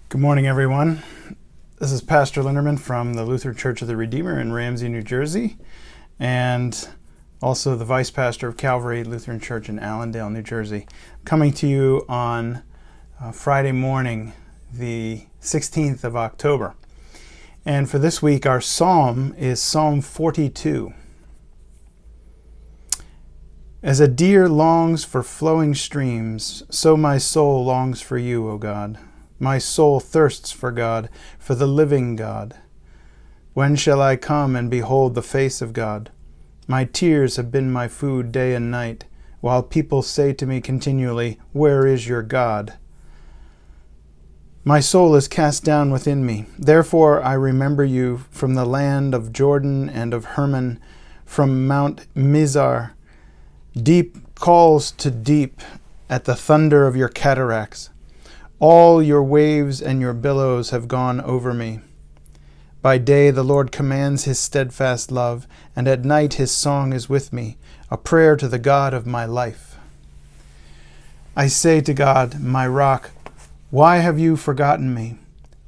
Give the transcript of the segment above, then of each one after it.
Good morning, everyone. This is Pastor Linderman from the Lutheran Church of the Redeemer in Ramsey, New Jersey, and also the Vice Pastor of Calvary Lutheran Church in Allendale, New Jersey. Coming to you on Friday morning, the 16th of October. And for this week, our psalm is Psalm 42. As a deer longs for flowing streams, so my soul longs for you, O God. My soul thirsts for God, for the living God. When shall I come and behold the face of God? My tears have been my food day and night, while people say to me continually, "Where is your God?" My soul is cast down within me. Therefore I remember you from the land of Jordan and of Hermon, from Mount Mizar. Deep calls to deep at the thunder of your cataracts. All your waves and your billows have gone over me. By day the Lord commands his steadfast love, and at night his song is with me, a prayer to the God of my life. I say to God, my rock, why have you forgotten me?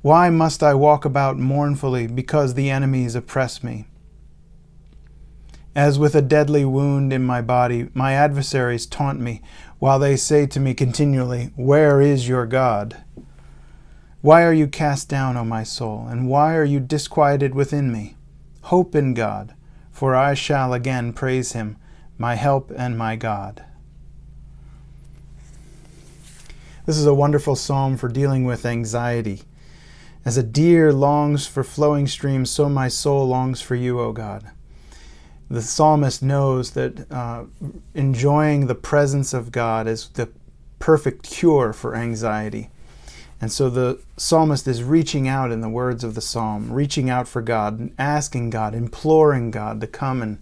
Why must I walk about mournfully because the enemies oppress me? As with a deadly wound in my body, my adversaries taunt me, while they say to me continually, "Where is your God?" Why are you cast down, O my soul, and why are you disquieted within me? Hope in God, for I shall again praise him, my help and my God. This is a wonderful psalm for dealing with anxiety. As a deer longs for flowing streams, so my soul longs for you, O God. The psalmist knows that enjoying the presence of God is the perfect cure for anxiety. And so the psalmist is reaching out in the words of the psalm, reaching out for God, and asking God, imploring God to come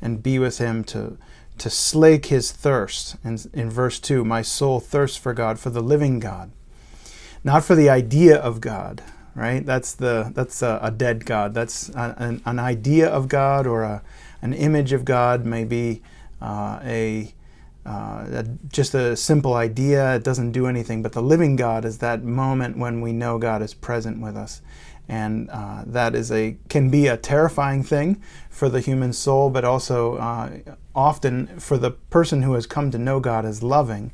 and be with him, to slake his thirst. And in verse 2, my soul thirsts for God, for the living God. Not for the idea of God, right? That's a dead God. That's an idea of God, or an image of God, may be just a simple idea. It doesn't do anything. But the living God is that moment when we know God is present with us. And that can be a terrifying thing for the human soul, but also often for the person who has come to know God as loving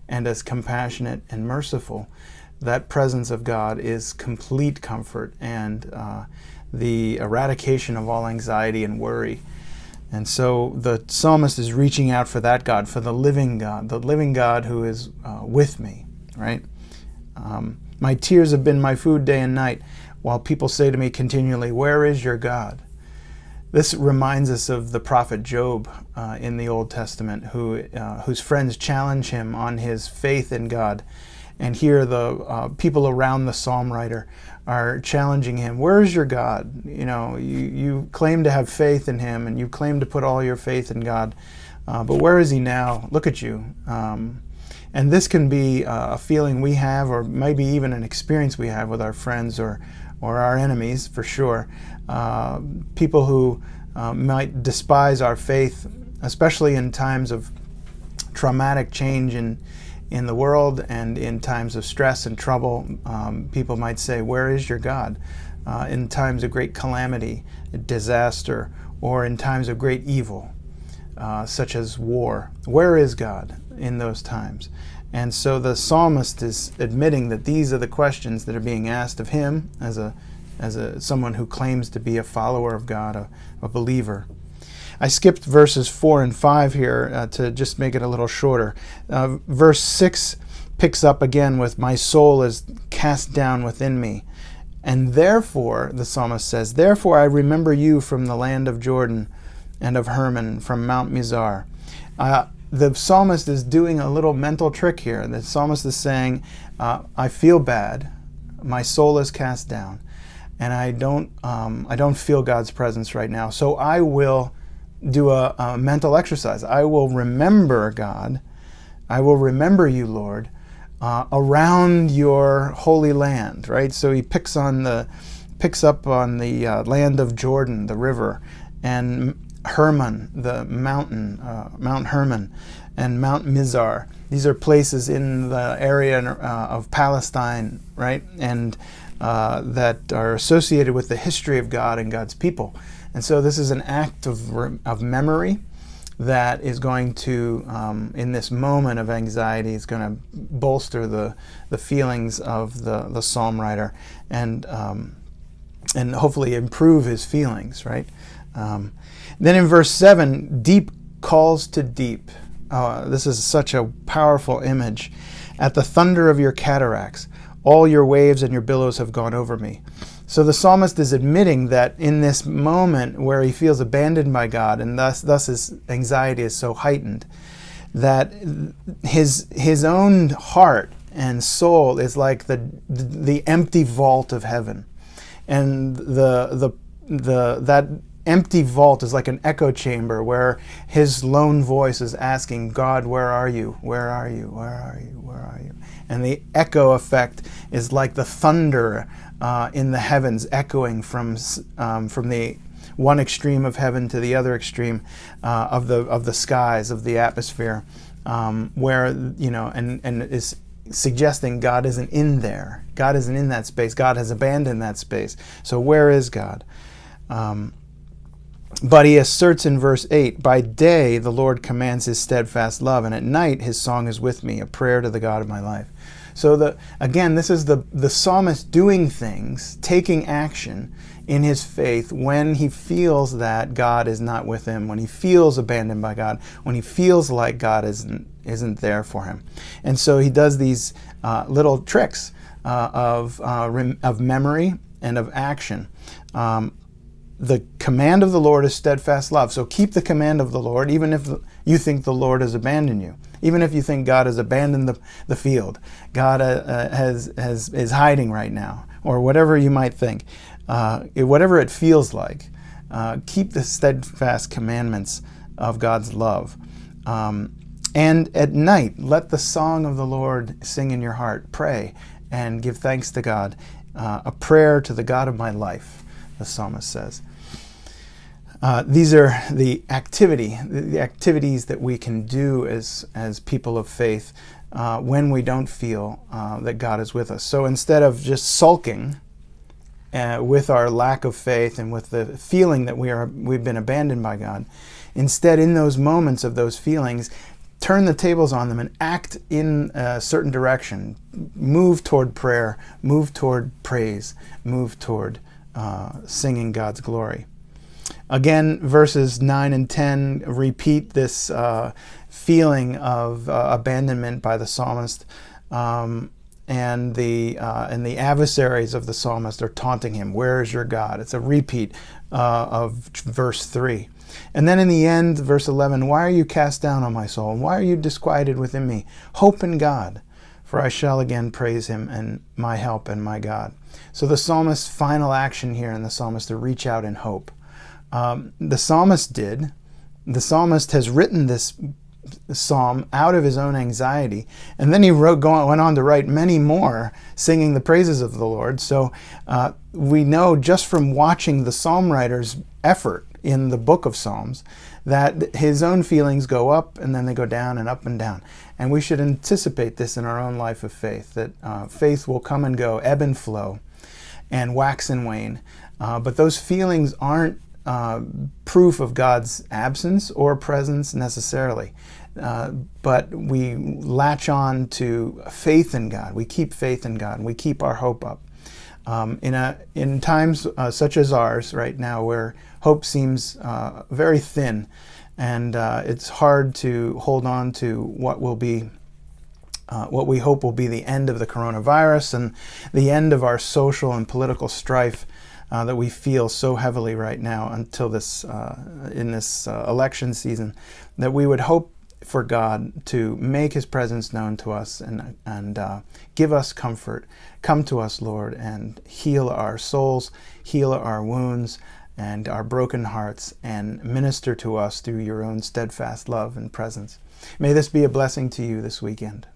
and as compassionate and merciful. That presence of God is complete comfort and the eradication of all anxiety and worry. And so the psalmist is reaching out for that God, for the living God who is with me, right? My tears have been my food day and night, while people say to me continually, "Where is your God?" This reminds us of the prophet Job in the Old Testament, whose friends challenge him on his faith in God. And here the people around the psalm writer are challenging him. Where is your God? You claim to have faith in him, and you claim to put all your faith in God. But where is he now? Look at you. And this can be a feeling we have, or maybe even an experience we have with our friends or our enemies, for sure. People who might despise our faith, especially in times of traumatic change in the world and in times of stress and trouble. People might say, "Where is your God?" In times of great calamity, disaster, or in times of great evil, such as war. Where is God in those times? And so the psalmist is admitting that these are the questions that are being asked of him as someone who claims to be a follower of God, a believer. I skipped verses 4 and 5 here to just make it a little shorter. Verse 6 picks up again with, my soul is cast down within me. And therefore, the psalmist says, therefore I remember you from the land of Jordan and of Hermon, from Mount Mizar. The psalmist is doing a little mental trick here. The psalmist is saying, I feel bad, my soul is cast down, and I don't feel God's presence right now. So I will do a mental exercise. I will remember God. I will remember you, Lord, around your holy land, right? So he picks up on the land of Jordan, the river, and Hermon, the mountain, Mount Hermon, and Mount Mizar. These are places in the area of Palestine, right? And that are associated with the history of God and God's people. And so this is an act of memory that is going to, in this moment of anxiety, is going to bolster the feelings of the psalm writer and hopefully improve his feelings, right? Then in verse 7, deep calls to deep. This is such a powerful image. At the thunder of your cataracts, all your waves and your billows have gone over me. So the psalmist is admitting that in this moment where he feels abandoned by God, and thus his anxiety is so heightened, that his own heart and soul is like the empty vault of heaven, and that empty vault is like an echo chamber where his lone voice is asking, God, where are you? Where are you? Where are you? Where are you? And the echo effect is like the thunder in the heavens, echoing from the one extreme of heaven to the other extreme of the skies, of the atmosphere, where, and is suggesting God isn't in there. God isn't in that space. God has abandoned that space. So where is God? But he asserts in verse 8, by day the Lord commands his steadfast love, and at night his song is with me, a prayer to the God of my life. So again, this is the psalmist doing things, taking action in his faith when he feels that God is not with him, when he feels abandoned by God, when he feels like God isn't there for him. And so he does these little tricks of memory and of action. The command of the Lord is steadfast love. So keep the command of the Lord, even if you think the Lord has abandoned you. Even if you think God has abandoned the field, God is hiding right now, or whatever you might think, whatever it feels like, keep the steadfast commandments of God's love. And at night, let the song of the Lord sing in your heart. Pray and give thanks to God. A prayer to the God of my life, the psalmist says. These are the activities that we can do as people of faith when we don't feel that God is with us. So instead of just sulking with our lack of faith and with the feeling that we've been abandoned by God, instead in those moments of those feelings, turn the tables on them and act in a certain direction. Move toward prayer, move toward praise, move toward singing God's glory. Again, verses 9 and 10 repeat this feeling of abandonment by the psalmist, and the adversaries of the psalmist are taunting him. Where is your God? It's a repeat of verse 3. And then in the end, verse 11, why are you cast down, O my soul? And why are you disquieted within me? Hope in God, for I shall again praise him, and my help and my God. So the psalmist's final action here in the psalmist to reach out in hope. The psalmist has written this psalm out of his own anxiety, and then he went on to write many more singing the praises of the Lord. So we know just from watching the psalm writer's effort in the book of Psalms that his own feelings go up and then they go down and up and down. And we should anticipate this in our own life of faith, that faith will come and go, ebb and flow, and wax and wane. But those feelings aren't proof of God's absence or presence necessarily. But we latch on to faith in God. We keep faith in God, and we keep our hope up. In times such as ours right now, where hope seems very thin, and it's hard to hold on to what we hope will be the end of the coronavirus and the end of our social and political strife that we feel so heavily right now until in this election season, that we would hope for God to make his presence known to us and give us comfort. Come to us, Lord, and heal our souls, heal our wounds and our broken hearts, and minister to us through your own steadfast love and presence. May this be a blessing to you this weekend.